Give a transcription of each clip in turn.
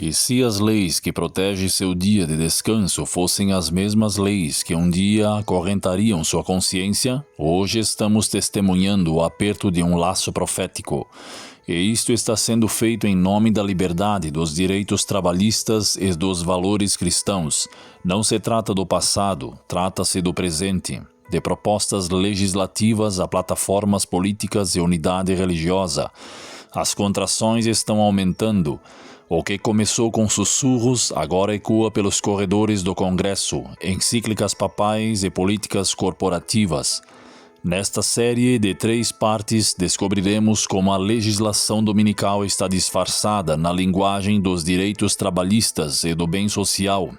E se as leis que protegem seu dia de descanso fossem as mesmas leis que um dia acorrentariam sua consciência, hoje estamos testemunhando o aperto de um laço profético. E isto está sendo feito em nome da liberdade, dos direitos trabalhistas e dos valores cristãos. Não se trata do passado, trata-se do presente. De propostas legislativas a plataformas políticas e unidade religiosa. As contrações estão aumentando. O que começou com sussurros agora ecoa pelos corredores do Congresso, encíclicas papais e políticas corporativas. Nesta série de 3 partes, descobriremos como a legislação dominical está disfarçada na linguagem dos direitos trabalhistas e do bem social.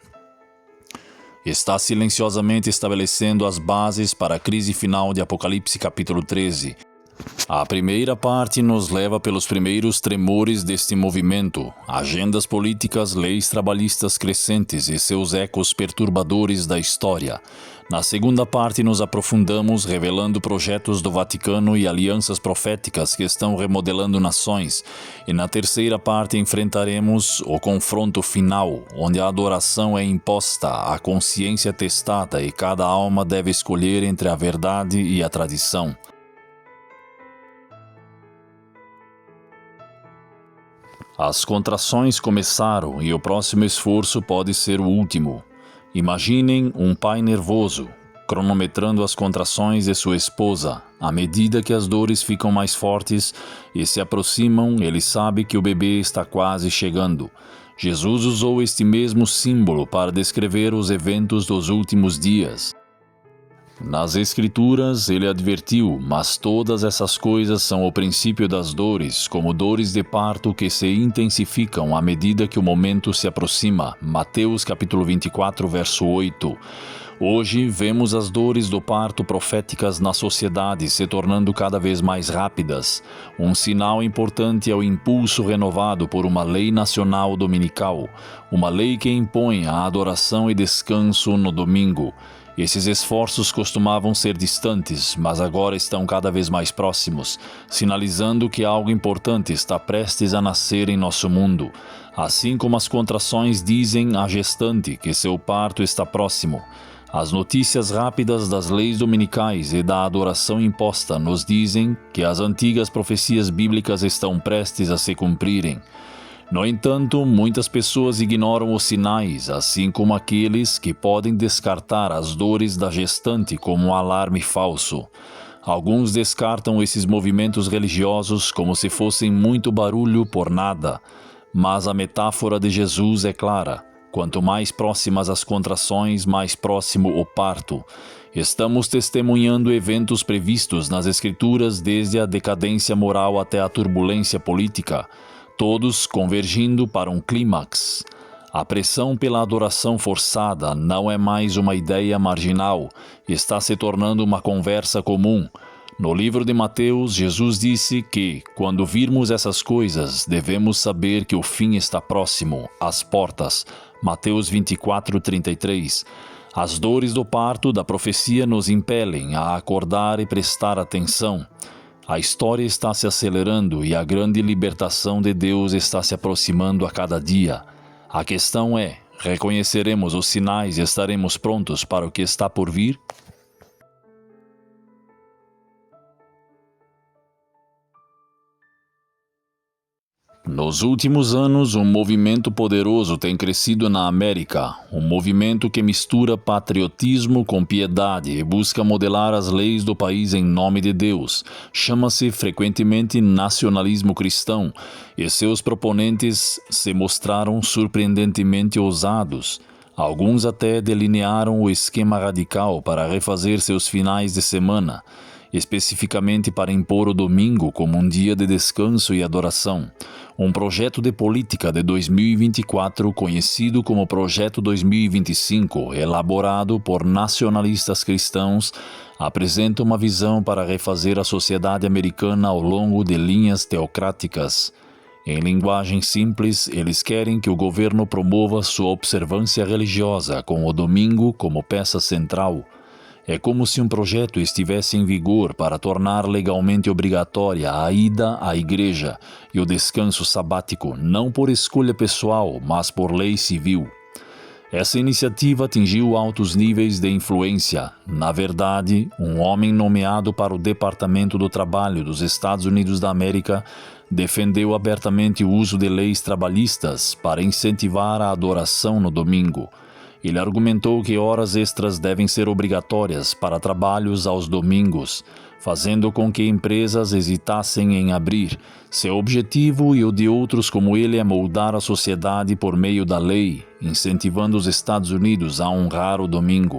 Está silenciosamente estabelecendo as bases para a crise final de Apocalipse capítulo 13. A primeira parte nos leva pelos primeiros tremores deste movimento, agendas políticas, leis trabalhistas crescentes e seus ecos perturbadores da história. Na segunda parte nos aprofundamos revelando projetos do Vaticano e alianças proféticas que estão remodelando nações. E na terceira parte enfrentaremos o confronto final, onde a adoração é imposta, a consciência testada e cada alma deve escolher entre a verdade e a tradição. As contrações começaram e o próximo esforço pode ser o último. Imaginem um pai nervoso, cronometrando as contrações de sua esposa. À medida que as dores ficam mais fortes e se aproximam, ele sabe que o bebê está quase chegando. Jesus usou este mesmo símbolo para descrever os eventos dos últimos dias. Nas Escrituras, ele advertiu, mas todas essas coisas são o princípio das dores, como dores de parto que se intensificam à medida que o momento se aproxima. Mateus capítulo 24, verso 8. Hoje, vemos as dores do parto proféticas na sociedade se tornando cada vez mais rápidas. Um sinal importante é o impulso renovado por uma lei nacional dominical, uma lei que impõe a adoração e descanso no domingo. Esses esforços costumavam ser distantes, mas agora estão cada vez mais próximos, sinalizando que algo importante está prestes a nascer em nosso mundo. Assim como as contrações dizem à gestante que seu parto está próximo. As notícias rápidas das leis dominicais e da adoração imposta nos dizem que as antigas profecias bíblicas estão prestes a se cumprirem. No entanto, muitas pessoas ignoram os sinais, assim como aqueles que podem descartar as dores da gestante como um alarme falso. Alguns descartam esses movimentos religiosos como se fossem muito barulho por nada, mas a metáfora de Jesus é clara. Quanto mais próximas as contrações, mais próximo o parto. Estamos testemunhando eventos previstos nas Escrituras desde a decadência moral até a turbulência política, todos convergindo para um clímax. A pressão pela adoração forçada não é mais uma ideia marginal, está se tornando uma conversa comum. No livro de Mateus, Jesus disse que, quando virmos essas coisas, devemos saber que o fim está próximo, às portas. Mateus 24:33. As dores do parto da profecia nos impelem a acordar e prestar atenção. A história está se acelerando e a grande libertação de Deus está se aproximando a cada dia. A questão é, reconheceremos os sinais e estaremos prontos para o que está por vir? Nos últimos anos, um movimento poderoso tem crescido na América, um movimento que mistura patriotismo com piedade e busca modelar as leis do país em nome de Deus. Chama-se frequentemente nacionalismo cristão, e seus proponentes se mostraram surpreendentemente ousados. Alguns até delinearam o esquema radical para refazer seus finais de semana, especificamente para impor o domingo como um dia de descanso e adoração. Um projeto de política de 2024, conhecido como Projeto 2025, elaborado por nacionalistas cristãos, apresenta uma visão para refazer a sociedade americana ao longo de linhas teocráticas. Em linguagem simples, eles querem que o governo promova sua observância religiosa com o domingo como peça central. É como se um projeto estivesse em vigor para tornar legalmente obrigatória a ida à igreja e o descanso sabático, não por escolha pessoal, mas por lei civil. Essa iniciativa atingiu altos níveis de influência. Na verdade, um homem nomeado para o Departamento do Trabalho dos Estados Unidos da América defendeu abertamente o uso de leis trabalhistas para incentivar a adoração no domingo. Ele argumentou que horas extras devem ser obrigatórias para trabalhos aos domingos, fazendo com que empresas hesitassem em abrir. Seu objetivo e o de outros como ele é moldar a sociedade por meio da lei, incentivando os Estados Unidos a honrar o domingo.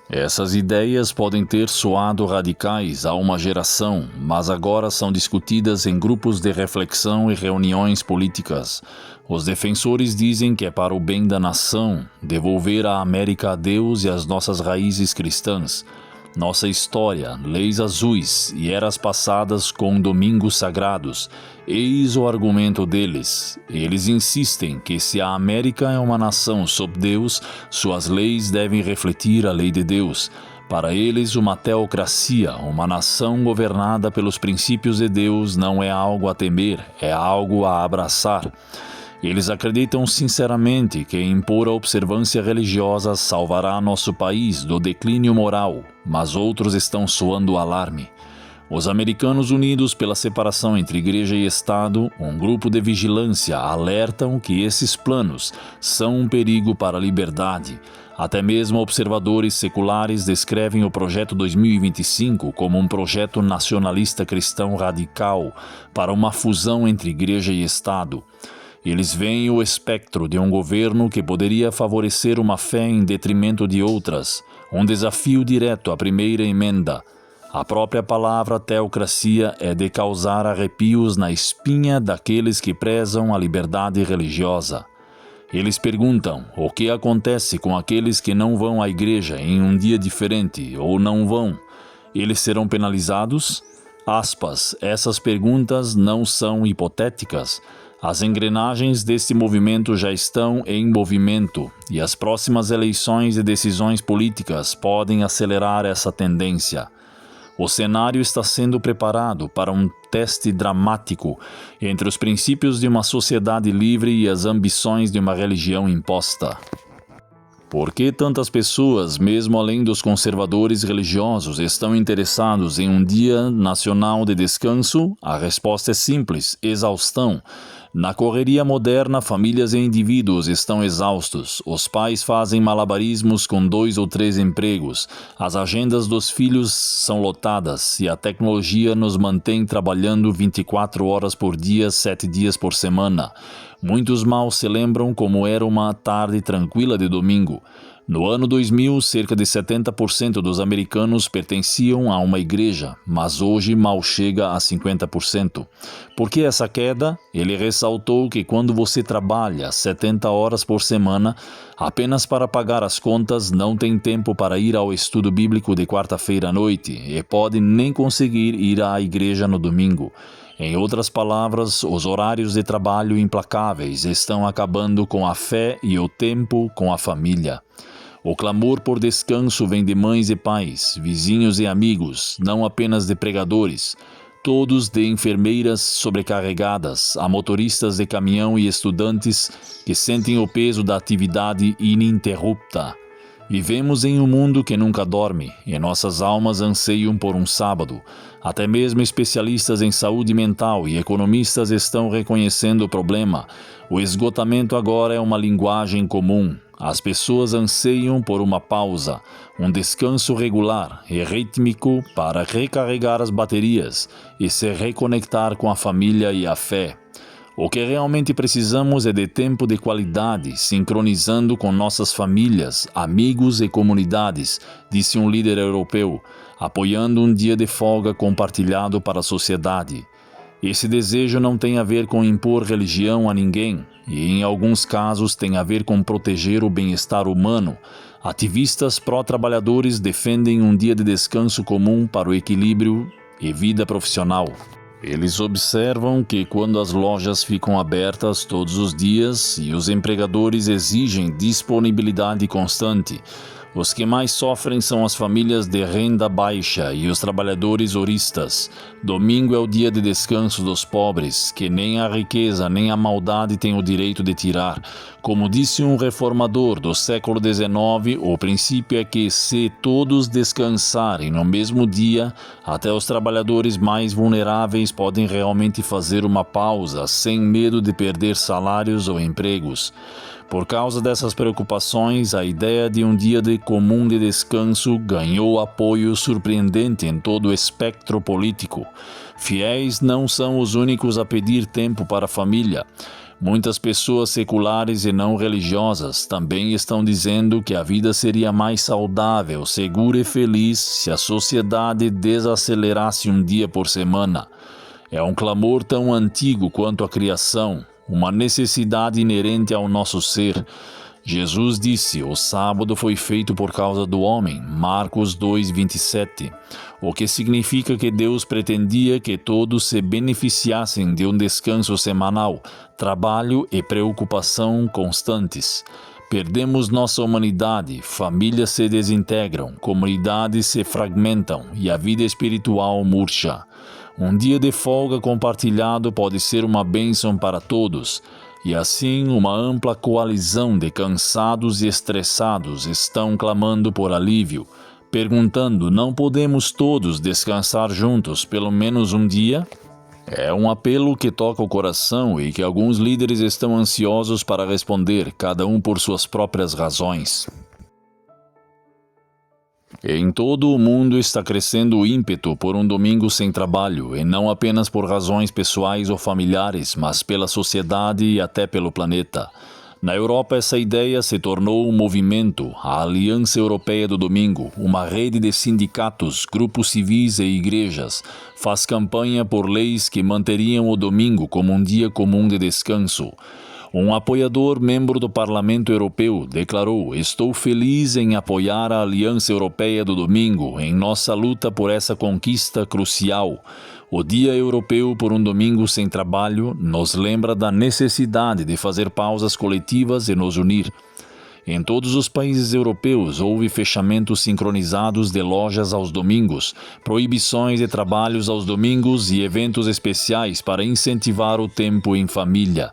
Essas ideias podem ter soado radicais a uma geração, mas agora são discutidas em grupos de reflexão e reuniões políticas. Os defensores dizem que é para o bem da nação devolver a América a Deus e as nossas raízes cristãs. Nossa história, leis azuis e eras passadas com domingos sagrados. Eis o argumento deles. Eles insistem que se a América é uma nação sob Deus, suas leis devem refletir a lei de Deus. Para eles, uma teocracia, uma nação governada pelos princípios de Deus, não é algo a temer, é algo a abraçar. Eles acreditam sinceramente que impor a observância religiosa salvará nosso país do declínio moral, mas outros estão soando o alarme. Os americanos unidos pela separação entre igreja e Estado, um grupo de vigilância, alertam que esses planos são um perigo para a liberdade. Até mesmo observadores seculares descrevem o Projeto 2025 como um projeto nacionalista cristão radical para uma fusão entre igreja e Estado. Eles veem o espectro de um governo que poderia favorecer uma fé em detrimento de outras, um desafio direto à primeira emenda. A própria palavra teocracia é de causar arrepios na espinha daqueles que prezam a liberdade religiosa. Eles perguntam o que acontece com aqueles que não vão à igreja em um dia diferente ou não vão. Eles serão penalizados? Essas perguntas não são hipotéticas. As engrenagens deste movimento já estão em movimento e as próximas eleições e decisões políticas podem acelerar essa tendência. O cenário está sendo preparado para um teste dramático entre os princípios de uma sociedade livre e as ambições de uma religião imposta. Por que tantas pessoas, mesmo além dos conservadores religiosos, estão interessados em um dia nacional de descanso? A resposta é simples: exaustão. Na correria moderna, famílias e indivíduos estão exaustos. Os pais fazem malabarismos com 2 ou 3 empregos. As agendas dos filhos são lotadas e a tecnologia nos mantém trabalhando 24 horas por dia, 7 dias por semana. Muitos mal se lembram como era uma tarde tranquila de domingo. No ano 2000, cerca de 70% dos americanos pertenciam a uma igreja, mas hoje mal chega a 50%. Por que essa queda? Ele ressaltou que quando você trabalha 70 horas por semana, apenas para pagar as contas, não tem tempo para ir ao estudo bíblico de quarta-feira à noite e pode nem conseguir ir à igreja no domingo. Em outras palavras, os horários de trabalho implacáveis estão acabando com a fé e o tempo com a família. O clamor por descanso vem de mães e pais, vizinhos e amigos, não apenas de pregadores, todos de enfermeiras sobrecarregadas, a motoristas de caminhão e estudantes que sentem o peso da atividade ininterrupta. Vivemos em um mundo que nunca dorme e nossas almas anseiam por um sábado. Até mesmo especialistas em saúde mental e economistas estão reconhecendo o problema. O esgotamento agora é uma linguagem comum. As pessoas anseiam por uma pausa, um descanso regular e rítmico para recarregar as baterias e se reconectar com a família e a fé. O que realmente precisamos é de tempo de qualidade, sincronizando com nossas famílias, amigos e comunidades, disse um líder europeu, apoiando um dia de folga compartilhado para a sociedade. Esse desejo não tem a ver com impor religião a ninguém, e em alguns casos tem a ver com proteger o bem-estar humano. Ativistas pró-trabalhadores defendem um dia de descanso comum para o equilíbrio e vida profissional. Eles observam que quando as lojas ficam abertas todos os dias e os empregadores exigem disponibilidade constante, os que mais sofrem são as famílias de renda baixa e os trabalhadores horistas. Domingo é o dia de descanso dos pobres, que nem a riqueza nem a maldade têm o direito de tirar. Como disse um reformador do século XIX, o princípio é que, se todos descansarem no mesmo dia, até os trabalhadores mais vulneráveis podem realmente fazer uma pausa, sem medo de perder salários ou empregos. Por causa dessas preocupações, a ideia de um dia comum de descanso ganhou apoio surpreendente em todo o espectro político. Fiéis não são os únicos a pedir tempo para a família. Muitas pessoas seculares e não religiosas também estão dizendo que a vida seria mais saudável, segura e feliz se a sociedade desacelerasse um dia por semana. É um clamor tão antigo quanto a criação, uma necessidade inerente ao nosso ser. Jesus disse: o sábado foi feito por causa do homem, Marcos 2:27, o que significa que Deus pretendia que todos se beneficiassem de um descanso semanal, trabalho e preocupação constantes. Perdemos nossa humanidade, famílias se desintegram, comunidades se fragmentam e a vida espiritual murcha. Um dia de folga compartilhado pode ser uma bênção para todos, e assim uma ampla coalizão de cansados e estressados estão clamando por alívio, perguntando: não podemos todos descansar juntos pelo menos um dia? É um apelo que toca o coração e que alguns líderes estão ansiosos para responder, cada um por suas próprias razões. Em todo o mundo está crescendo o ímpeto por um domingo sem trabalho, e não apenas por razões pessoais ou familiares, mas pela sociedade e até pelo planeta. Na Europa, essa ideia se tornou um movimento, a Aliança Europeia do Domingo, uma rede de sindicatos, grupos civis e igrejas, faz campanha por leis que manteriam o domingo como um dia comum de descanso. Um apoiador, membro do Parlamento Europeu, declarou: estou feliz em apoiar a Aliança Europeia do Domingo em nossa luta por essa conquista crucial. O Dia Europeu por um domingo sem trabalho nos lembra da necessidade de fazer pausas coletivas e nos unir. Em todos os países europeus houve fechamentos sincronizados de lojas aos domingos, proibições de trabalhos aos domingos e eventos especiais para incentivar o tempo em família.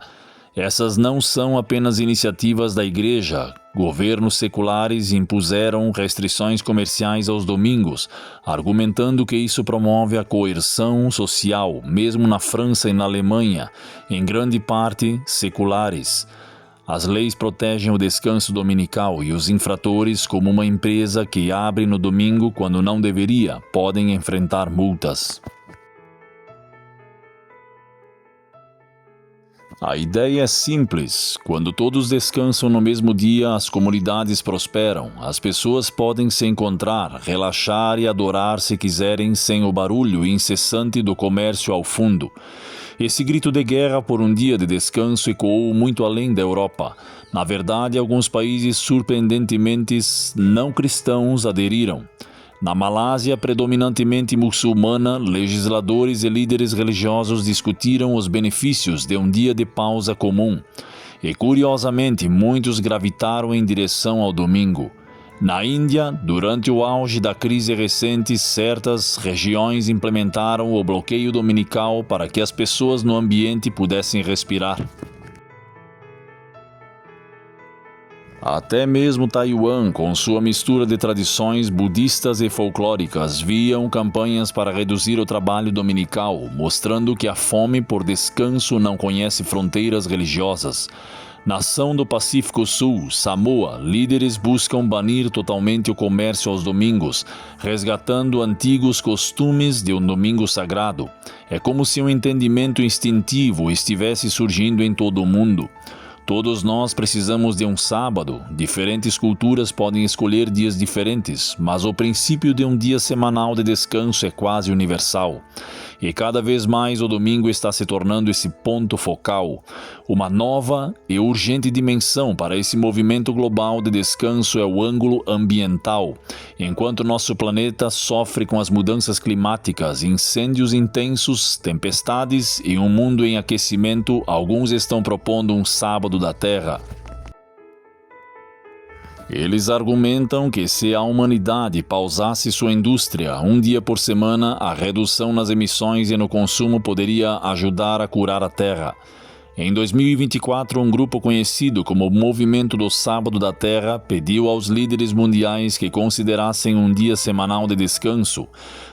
Essas não são apenas iniciativas da igreja. Governos seculares impuseram restrições comerciais aos domingos, argumentando que isso promove a coerção social, mesmo na França e na Alemanha, em grande parte seculares. As leis protegem o descanso dominical e os infratores, como uma empresa que abre no domingo quando não deveria, podem enfrentar multas. A ideia é simples. Quando todos descansam no mesmo dia, as comunidades prosperam. As pessoas podem se encontrar, relaxar e adorar se quiserem, sem o barulho incessante do comércio ao fundo. Esse grito de guerra por um dia de descanso ecoou muito além da Europa. Na verdade, alguns países surpreendentemente não cristãos aderiram. Na Malásia, predominantemente muçulmana, legisladores e líderes religiosos discutiram os benefícios de um dia de pausa comum. E, curiosamente, muitos gravitaram em direção ao domingo. Na Índia, durante o auge da crise recente, certas regiões implementaram o bloqueio dominical para que as pessoas no ambiente pudessem respirar. Até mesmo Taiwan, com sua mistura de tradições budistas e folclóricas, viam campanhas para reduzir o trabalho dominical, mostrando que a fome por descanso não conhece fronteiras religiosas. Nação do Pacífico Sul, Samoa, líderes buscam banir totalmente o comércio aos domingos, resgatando antigos costumes de um domingo sagrado. É como se um entendimento instintivo estivesse surgindo em todo o mundo. Todos nós precisamos de um sábado. Diferentes culturas podem escolher dias diferentes, mas o princípio de um dia semanal de descanso é quase universal. E cada vez mais o domingo está se tornando esse ponto focal. Uma nova e urgente dimensão para esse movimento global de descanso é o ângulo ambiental. Enquanto nosso planeta sofre com as mudanças climáticas, incêndios intensos, tempestades e um mundo em aquecimento, alguns estão propondo um sábado da Terra. Eles argumentam que se a humanidade pausasse sua indústria um dia por semana, a redução nas emissões e no consumo poderia ajudar a curar a Terra. Em 2024, um grupo conhecido como Movimento do Sábado da Terra pediu aos líderes mundiais que considerassem um dia semanal de descanso.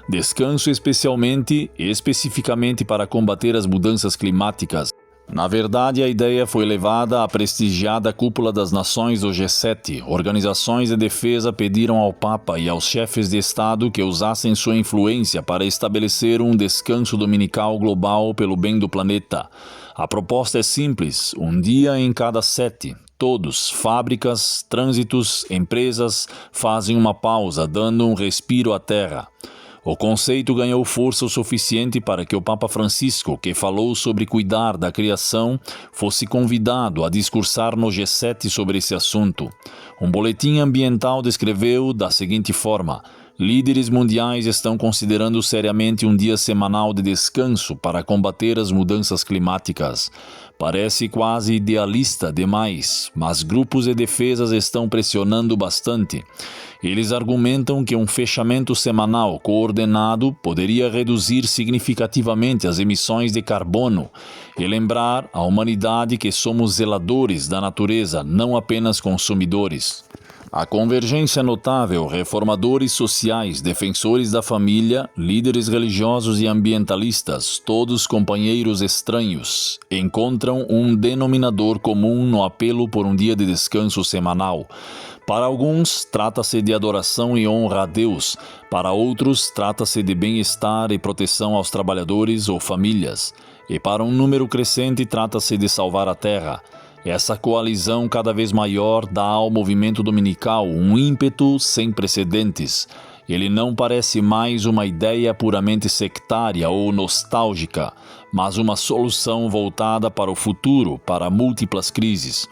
Descanso especificamente para combater as mudanças climáticas. Na verdade, a ideia foi levada à prestigiada Cúpula das Nações do G7. Organizações de defesa pediram ao Papa e aos chefes de Estado que usassem sua influência para estabelecer um descanso dominical global pelo bem do planeta. A proposta é simples: um dia em cada 7. Todos, fábricas, trânsitos, empresas, fazem uma pausa, dando um respiro à Terra. O conceito ganhou força o suficiente para que o Papa Francisco, que falou sobre cuidar da criação, fosse convidado a discursar no G7 sobre esse assunto. Um boletim ambiental descreveu da seguinte forma: líderes mundiais estão considerando seriamente um dia semanal de descanso para combater as mudanças climáticas. Parece quase idealista demais, mas grupos de defesas estão pressionando bastante. Eles argumentam que um fechamento semanal coordenado poderia reduzir significativamente as emissões de carbono e lembrar à humanidade que somos zeladores da natureza, não apenas consumidores. A convergência notável, reformadores sociais, defensores da família, líderes religiosos e ambientalistas, todos companheiros estranhos, encontram um denominador comum no apelo por um dia de descanso semanal. Para alguns, trata-se de adoração e honra a Deus. Para outros, trata-se de bem-estar e proteção aos trabalhadores ou famílias. E para um número crescente, trata-se de salvar a terra. Essa coalizão cada vez maior dá ao movimento dominical um ímpeto sem precedentes. Ele não parece mais uma ideia puramente sectária ou nostálgica, mas uma solução voltada para o futuro, para múltiplas crises.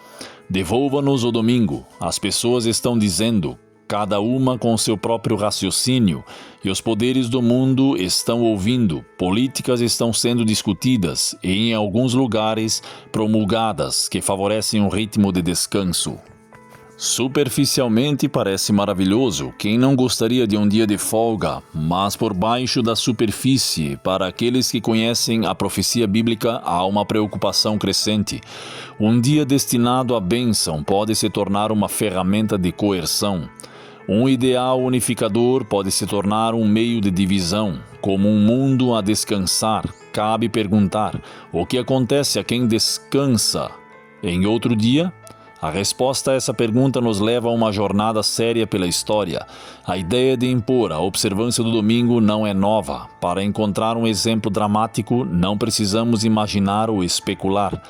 Devolva-nos o domingo. As pessoas estão dizendo, cada uma com seu próprio raciocínio, e os poderes do mundo estão ouvindo, políticas estão sendo discutidas e, em alguns lugares, promulgadas, que favorecem um ritmo de descanso. Superficialmente parece maravilhoso, quem não gostaria de um dia de folga, mas por baixo da superfície, para aqueles que conhecem a profecia bíblica, há uma preocupação crescente. Um dia destinado à bênção pode se tornar uma ferramenta de coerção. Um ideal unificador pode se tornar um meio de divisão. Como um mundo a descansar, cabe perguntar: o que acontece a quem descansa em outro dia? A resposta a essa pergunta nos leva a uma jornada séria pela história. A ideia de impor a observância do domingo não é nova. Para encontrar um exemplo dramático, não precisamos imaginar ou especular.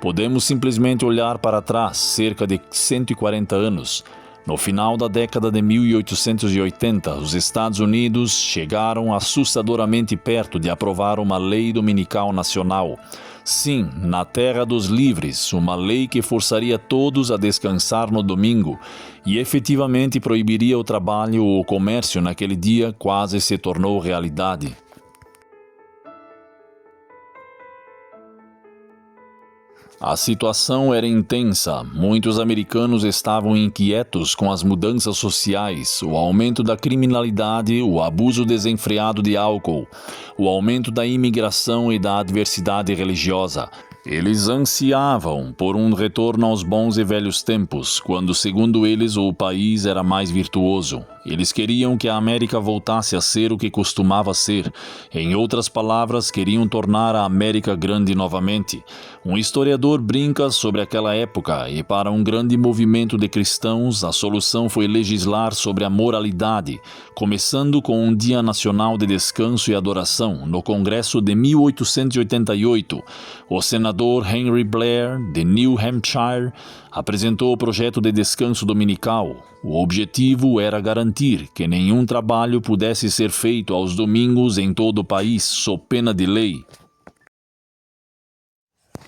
Podemos simplesmente olhar para trás, cerca de 140 anos. No final da década de 1880, os Estados Unidos chegaram assustadoramente perto de aprovar uma lei dominical nacional. Sim, na terra dos livres, uma lei que forçaria todos a descansar no domingo e efetivamente proibiria o trabalho ou o comércio naquele dia quase se tornou realidade. A situação era intensa. Muitos americanos estavam inquietos com as mudanças sociais, o aumento da criminalidade, o abuso desenfreado de álcool, o aumento da imigração e da adversidade religiosa. Eles ansiavam por um retorno aos bons e velhos tempos, quando, segundo eles, o país era mais virtuoso. Eles queriam que a América voltasse a ser o que costumava ser. Em outras palavras, queriam tornar a América grande novamente. Um historiador brinca sobre aquela época e, para um grande movimento de cristãos, a solução foi legislar sobre a moralidade, começando com um Dia Nacional de Descanso e Adoração, no Congresso de 1888. O senador senador Henry Blair, de New Hampshire, apresentou o projeto de descanso dominical. O objetivo era garantir que nenhum trabalho pudesse ser feito aos domingos em todo o país, sob pena de lei.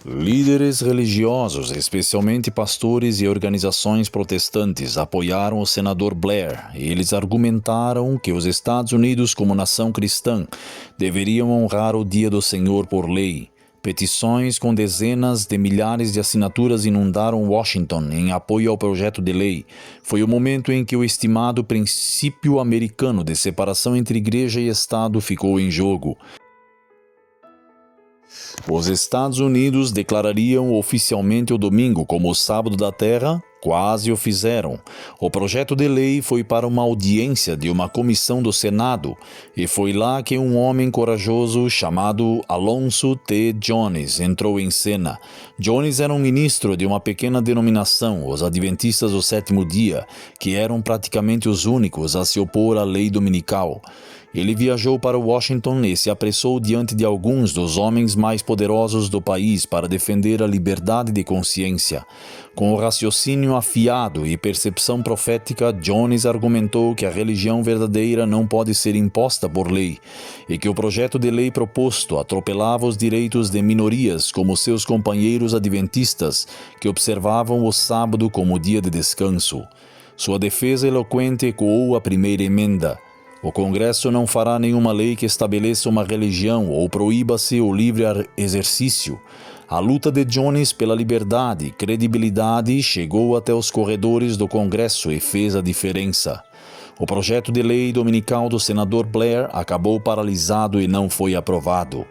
Líderes religiosos, especialmente pastores e organizações protestantes, apoiaram o senador Blair. Eles argumentaram que os Estados Unidos, como nação cristã, deveriam honrar o Dia do Senhor por lei. Petições com dezenas de milhares de assinaturas inundaram Washington em apoio ao projeto de lei. Foi o momento em que o estimado princípio americano de separação entre igreja e Estado ficou em jogo. Os Estados Unidos declarariam oficialmente o domingo como o sábado da terra? Quase o fizeram. O projeto de lei foi para uma audiência de uma comissão do Senado e foi lá que um homem corajoso chamado Alonzo T. Jones entrou em cena. Jones era um ministro de uma pequena denominação, os Adventistas do Sétimo Dia, que eram praticamente os únicos a se opor à lei dominical. Ele viajou para Washington e se apressou diante de alguns dos homens mais poderosos do país para defender a liberdade de consciência. Com o raciocínio afiado e percepção profética, Jones argumentou que a religião verdadeira não pode ser imposta por lei e que o projeto de lei proposto atropelava os direitos de minorias como seus companheiros adventistas que observavam o sábado como dia de descanso. Sua defesa eloquente ecoou a primeira emenda. O Congresso não fará nenhuma lei que estabeleça uma religião ou proíba-se o livre exercício. A luta de Jones pela liberdade e credibilidade chegou até os corredores do Congresso e fez a diferença. O projeto de lei dominical do senador Blair acabou paralisado e não foi aprovado.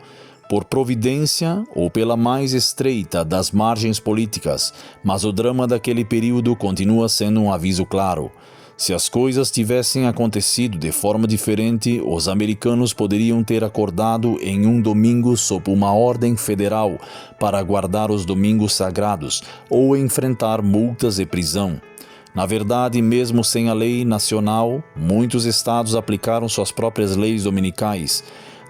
Por providência ou pela mais estreita das margens políticas, mas o drama daquele período continua sendo um aviso claro. Se as coisas tivessem acontecido de forma diferente, os americanos poderiam ter acordado em um domingo sob uma ordem federal para guardar os domingos sagrados ou enfrentar multas e prisão. Na verdade, mesmo sem a lei nacional, muitos estados aplicaram suas próprias leis dominicais.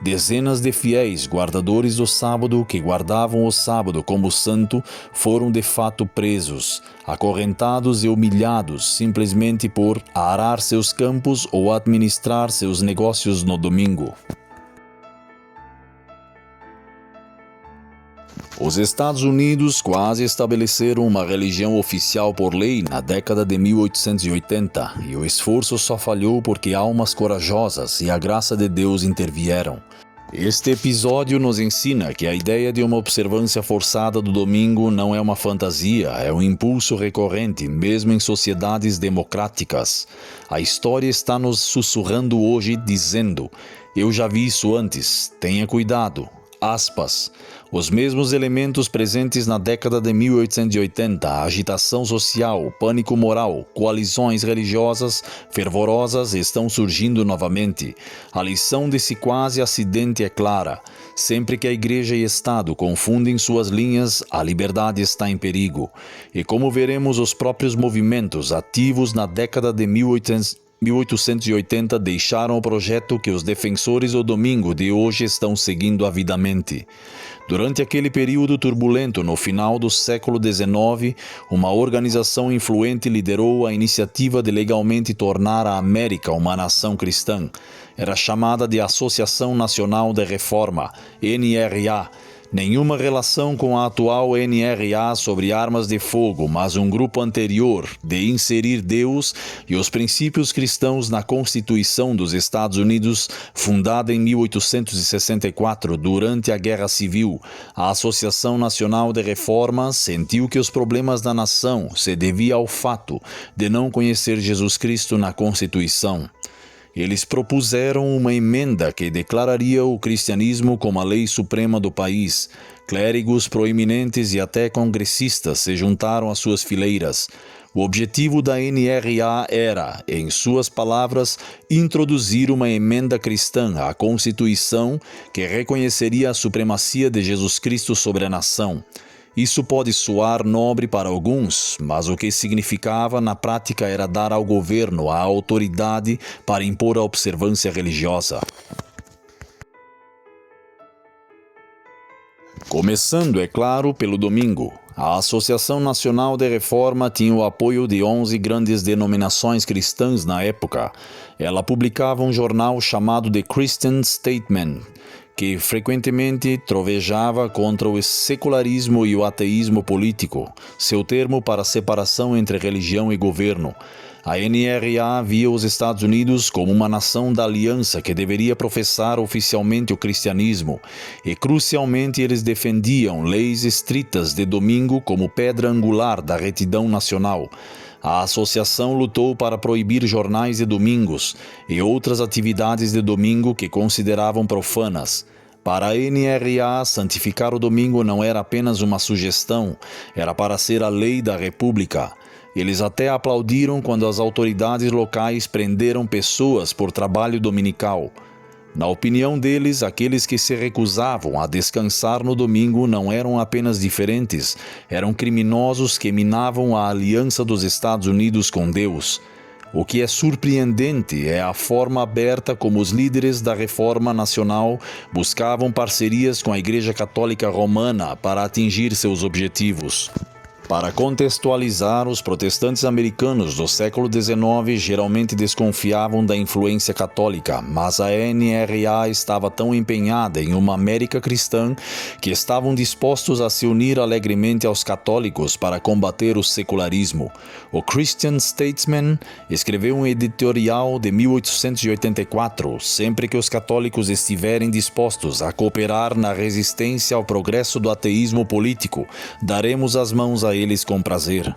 Dezenas de fiéis guardadores do sábado que guardavam o sábado como santo foram de fato presos, acorrentados e humilhados simplesmente por arar seus campos ou administrar seus negócios no domingo. Os Estados Unidos quase estabeleceram uma religião oficial por lei na década de 1880 e o esforço só falhou porque almas corajosas e a graça de Deus intervieram. Este episódio nos ensina que a ideia de uma observância forçada do domingo não é uma fantasia, é um impulso recorrente, mesmo em sociedades democráticas. A história está nos sussurrando hoje, dizendo: "Eu já vi isso antes, tenha cuidado." Aspas. Os mesmos elementos presentes na década de 1880, a agitação social, o pânico moral, coalizões religiosas fervorosas estão surgindo novamente. A lição desse quase acidente é clara. Sempre que a Igreja e Estado confundem suas linhas, a liberdade está em perigo. E como veremos, os próprios movimentos ativos na década de 1880 deixaram o projeto que os defensores do domingo de hoje estão seguindo avidamente. Durante aquele período turbulento no final do século XIX, uma organização influente liderou a iniciativa de legalmente tornar a América uma nação cristã. Era chamada de Associação Nacional de Reforma, NRA. Nenhuma relação com a atual NRA sobre armas de fogo, mas um grupo anterior de inserir Deus e os princípios cristãos na Constituição dos Estados Unidos, fundada em 1864 durante a Guerra Civil. A Associação Nacional de Reforma sentiu que os problemas da nação se deviam ao fato de não conhecer Jesus Cristo na Constituição. Eles propuseram uma emenda que declararia o cristianismo como a lei suprema do país. Clérigos proeminentes e até congressistas se juntaram às suas fileiras. O objetivo da NRA era, em suas palavras, introduzir uma emenda cristã à Constituição que reconheceria a supremacia de Jesus Cristo sobre a nação. Isso pode soar nobre para alguns, mas o que significava na prática era dar ao governo a autoridade para impor a observância religiosa. Começando, é claro, pelo domingo. A Associação Nacional de Reforma tinha o apoio de 11 grandes denominações cristãs na época. Ela publicava um jornal chamado The Christian Statesman, que frequentemente trovejava contra o secularismo e o ateísmo político, seu termo para a separação entre religião e governo. A NRA via os Estados Unidos como uma nação da aliança que deveria professar oficialmente o cristianismo, e crucialmente eles defendiam leis estritas de domingo como pedra angular da retidão nacional. A associação lutou para proibir jornais de domingos e outras atividades de domingo que consideravam profanas. Para a NRA, santificar o domingo não era apenas uma sugestão, era para ser a lei da República. Eles até aplaudiram quando as autoridades locais prenderam pessoas por trabalho dominical. Na opinião deles, aqueles que se recusavam a descansar no domingo não eram apenas diferentes, eram criminosos que minavam a aliança dos Estados Unidos com Deus. O que é surpreendente é a forma aberta como os líderes da Reforma Nacional buscavam parcerias com a Igreja Católica Romana para atingir seus objetivos. Para contextualizar, os protestantes americanos do século XIX geralmente desconfiavam da influência católica, mas a NRA estava tão empenhada em uma América cristã que estavam dispostos a se unir alegremente aos católicos para combater o secularismo. O Christian Statesman escreveu um editorial de 1884, sempre que os católicos estiverem dispostos a cooperar na resistência ao progresso do ateísmo político, daremos as mãos a eles com prazer.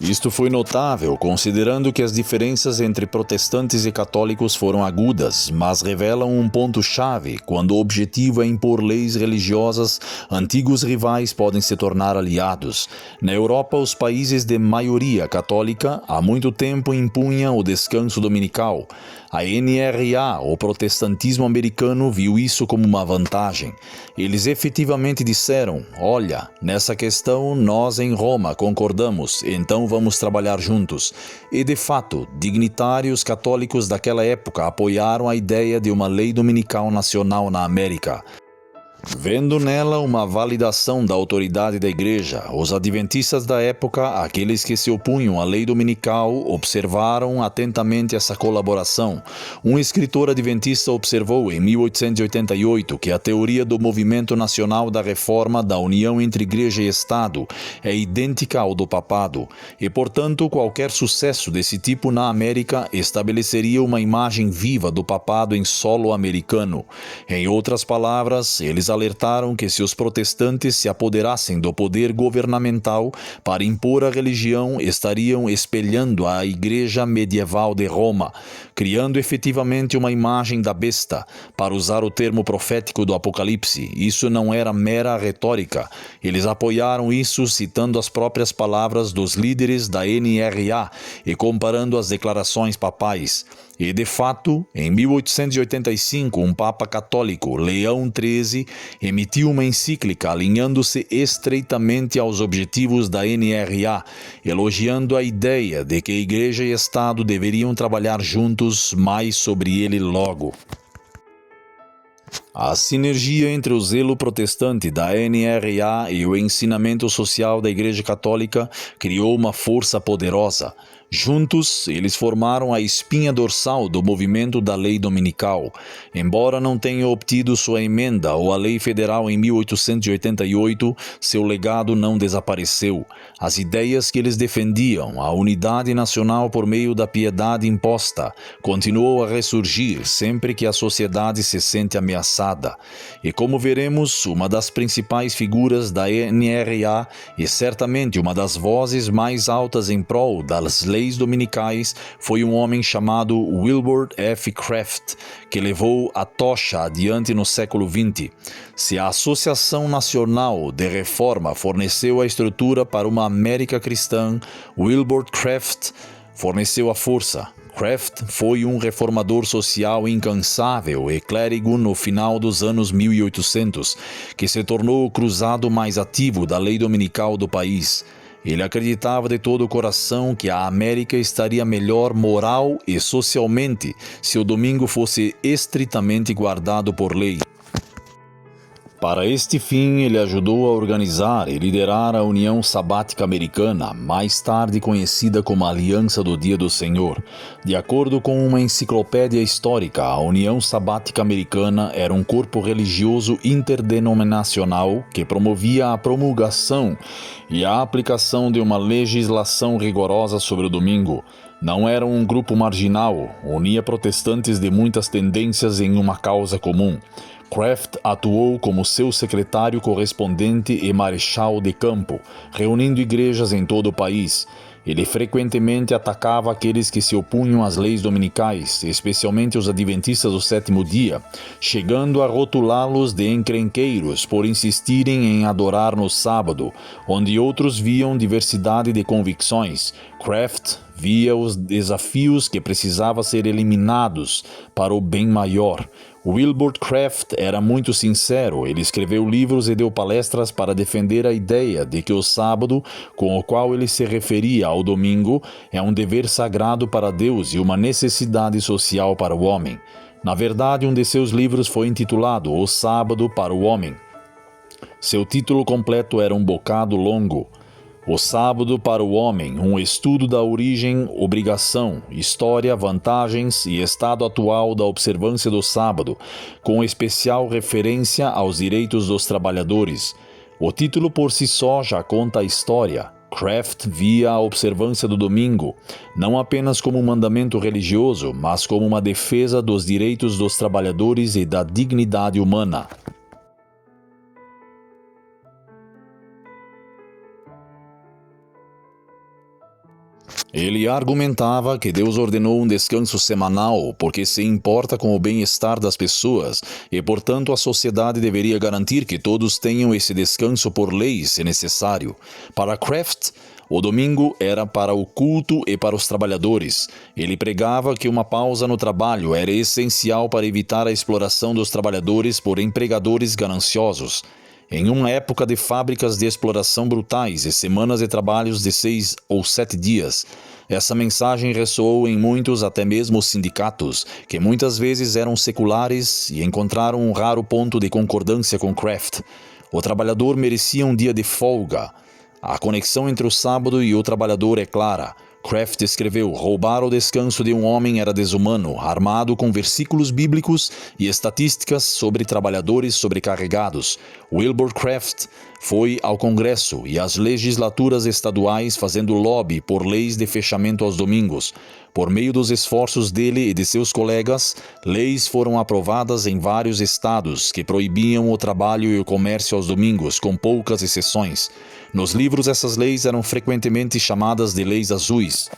Isto foi notável, considerando que as diferenças entre protestantes e católicos foram agudas, mas revelam um ponto-chave: quando o objetivo é impor leis religiosas, antigos rivais podem se tornar aliados. Na Europa, os países de maioria católica há muito tempo impunham o descanso dominical. A NRA, o protestantismo americano, viu isso como uma vantagem. Eles efetivamente disseram: olha, nessa questão nós em Roma concordamos, então vamos trabalhar juntos. E de fato, dignitários católicos daquela época apoiaram a ideia de uma lei dominical nacional na América. Vendo nela uma validação da autoridade da igreja, os adventistas da época, aqueles que se opunham à lei dominical, observaram atentamente essa colaboração. Um escritor adventista observou em 1888 que a teoria do movimento nacional da reforma da união entre igreja e Estado é idêntica ao do papado, e portanto qualquer sucesso desse tipo na América estabeleceria uma imagem viva do papado em solo americano. Em outras palavras, eles alertaram que se os protestantes se apoderassem do poder governamental para impor a religião, estariam espelhando a igreja medieval de Roma, criando efetivamente uma imagem da besta. Para usar o termo profético do Apocalipse, isso não era mera retórica. Eles apoiaram isso citando as próprias palavras dos líderes da NRA e comparando as declarações papais. E, de fato, em 1885, um Papa católico, Leão XIII, emitiu uma encíclica alinhando-se estreitamente aos objetivos da NRA, elogiando a ideia de que Igreja e Estado deveriam trabalhar juntos, mais sobre ele logo. A sinergia entre o zelo protestante da NRA e o ensinamento social da Igreja Católica criou uma força poderosa. Juntos, eles formaram a espinha dorsal do movimento da lei dominical. Embora não tenha obtido sua emenda ou a lei federal em 1888, seu legado não desapareceu. As ideias que eles defendiam, a unidade nacional por meio da piedade imposta, continuou a ressurgir sempre que a sociedade se sente ameaçada. E como veremos, uma das principais figuras da NRA e certamente uma das vozes mais altas em prol das leis dominicais foi um homem chamado Wilbur F. Craft, que levou a tocha adiante no século XX. Se a Associação Nacional de Reforma forneceu a estrutura para uma América cristã, Wilbur Craft forneceu a força. Craft foi um reformador social incansável e clérigo no final dos anos 1800, que se tornou o cruzado mais ativo da lei dominical do país. Ele acreditava de todo o coração que a América estaria melhor moral e socialmente se o domingo fosse estritamente guardado por lei. Para este fim, ele ajudou a organizar e liderar a União Sabática Americana, mais tarde conhecida como Aliança do Dia do Senhor. De acordo com uma enciclopédia histórica, a União Sabática Americana era um corpo religioso interdenominacional que promovia a promulgação e a aplicação de uma legislação rigorosa sobre o domingo. Não era um grupo marginal, unia protestantes de muitas tendências em uma causa comum. Craft atuou como seu secretário correspondente e marechal de campo, reunindo igrejas em todo o país. Ele frequentemente atacava aqueles que se opunham às leis dominicais, especialmente os adventistas do sétimo dia, chegando a rotulá-los de encrenqueiros por insistirem em adorar no sábado, onde outros viam diversidade de convicções. Craft via os desafios que precisavam ser eliminados para o bem maior. Wilbur Craft era muito sincero. Ele escreveu livros e deu palestras para defender a ideia de que o sábado, com o qual ele se referia ao domingo, é um dever sagrado para Deus e uma necessidade social para o homem. Na verdade, um de seus livros foi intitulado O Sábado para o Homem. Seu título completo era um bocado longo. O Sábado para o Homem, um estudo da origem, obrigação, história, vantagens e estado atual da observância do sábado, com especial referência aos direitos dos trabalhadores. O título por si só já conta a história. Craft via a observância do domingo, não apenas como um mandamento religioso, mas como uma defesa dos direitos dos trabalhadores e da dignidade humana. Ele argumentava que Deus ordenou um descanso semanal porque se importa com o bem-estar das pessoas e, portanto, a sociedade deveria garantir que todos tenham esse descanso por lei, se necessário. Para Craft, o domingo era para o culto e para os trabalhadores. Ele pregava que uma pausa no trabalho era essencial para evitar a exploração dos trabalhadores por empregadores gananciosos. Em uma época de fábricas de exploração brutais e semanas de trabalhos de 6 ou 7 dias, essa mensagem ressoou em muitos, até mesmo os sindicatos, que muitas vezes eram seculares e encontraram um raro ponto de concordância com Craft. O trabalhador merecia um dia de folga. A conexão entre o sábado e o trabalhador é clara. Craft escreveu: roubar o descanso de um homem era desumano, armado com versículos bíblicos e estatísticas sobre trabalhadores sobrecarregados. Wilbur Craft foi ao Congresso e às legislaturas estaduais fazendo lobby por leis de fechamento aos domingos. Por meio dos esforços dele e de seus colegas, leis foram aprovadas em vários estados que proibiam o trabalho e o comércio aos domingos, com poucas exceções. Nos livros, essas leis eram frequentemente chamadas de leis azuis.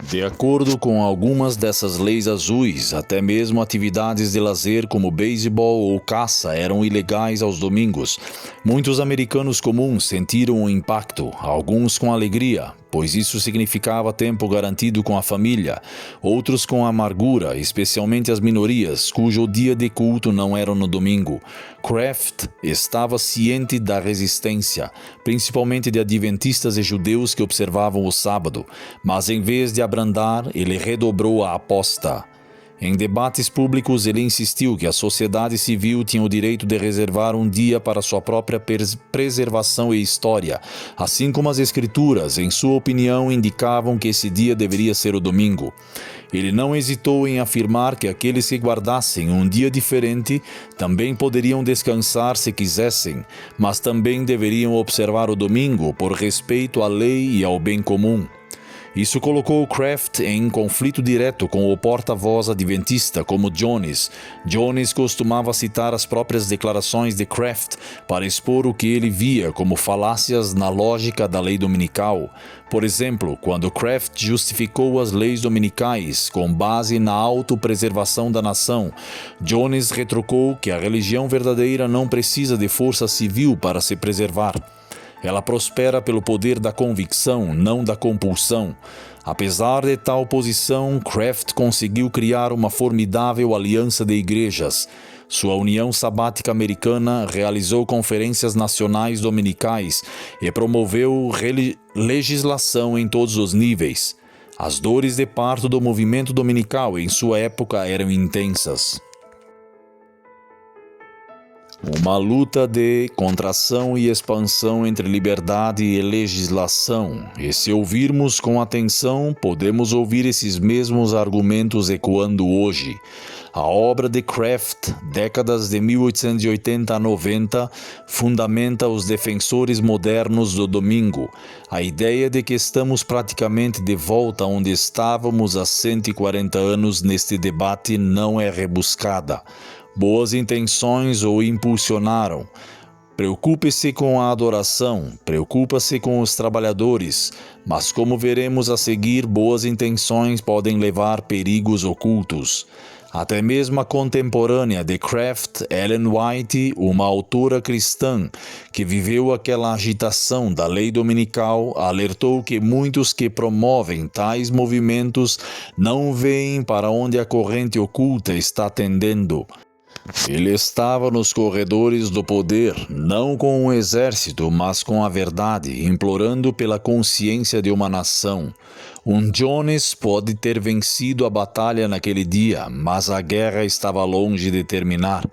De acordo com algumas dessas leis azuis, até mesmo atividades de lazer como beisebol ou caça eram ilegais aos domingos. Muitos americanos comuns sentiram o impacto, alguns com alegria, pois isso significava tempo garantido com a família, outros com amargura, especialmente as minorias, cujo dia de culto não era no domingo. Craft estava ciente da resistência, principalmente de adventistas e judeus que observavam o sábado, mas em vez de abrandar, ele redobrou a aposta. Em debates públicos, ele insistiu que a sociedade civil tinha o direito de reservar um dia para sua própria preservação e história, assim como as escrituras, em sua opinião, indicavam que esse dia deveria ser o domingo. Ele não hesitou em afirmar que aqueles que guardassem um dia diferente também poderiam descansar se quisessem, mas também deveriam observar o domingo por respeito à lei e ao bem comum. Isso colocou Craft em conflito direto com o porta-voz adventista como Jones. Jones costumava citar as próprias declarações de Craft para expor o que ele via como falácias na lógica da lei dominical. Por exemplo, quando Craft justificou as leis dominicais com base na autopreservação da nação, Jones retrucou que a religião verdadeira não precisa de força civil para se preservar. Ela prospera pelo poder da convicção, não da compulsão. Apesar de tal posição, Craft conseguiu criar uma formidável aliança de igrejas. Sua União Sabática Americana realizou conferências nacionais dominicais e promoveu legislação em todos os níveis. As dores de parto do movimento dominical em sua época eram intensas. Uma luta de contração e expansão entre liberdade e legislação, e se ouvirmos com atenção, podemos ouvir esses mesmos argumentos ecoando hoje. A obra de Kraft, décadas de 1880 a 90, fundamenta os defensores modernos do domingo. A ideia de que estamos praticamente de volta onde estávamos há 140 anos neste debate não é rebuscada. Boas intenções o impulsionaram. Preocupe-se com a adoração, preocupa-se com os trabalhadores, mas como veremos a seguir, boas intenções podem levar perigos ocultos. Até mesmo a contemporânea de Kraft, Ellen White, uma autora cristã que viveu aquela agitação da lei dominical, alertou que muitos que promovem tais movimentos não veem para onde a corrente oculta está tendendo. Ele estava nos corredores do poder, não com um exército, mas com a verdade, implorando pela consciência de uma nação. Um Jones pode ter vencido a batalha naquele dia, mas a guerra estava longe de terminar.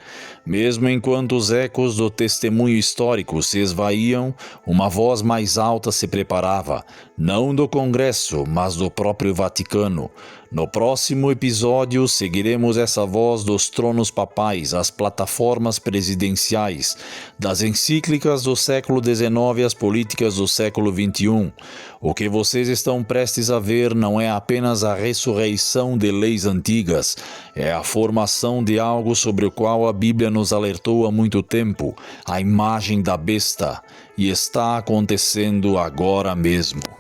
Mesmo enquanto os ecos do testemunho histórico se esvaíam, uma voz mais alta se preparava, não do Congresso, mas do próprio Vaticano. No próximo episódio, seguiremos essa voz dos tronos papais, às plataformas presidenciais, das encíclicas do século XIX às políticas do século XXI. O que vocês estão prestes a ver não é apenas a ressurreição de leis antigas, é a formação de algo sobre o qual a Bíblia nos alertou há muito tempo, a imagem da besta, e está acontecendo agora mesmo.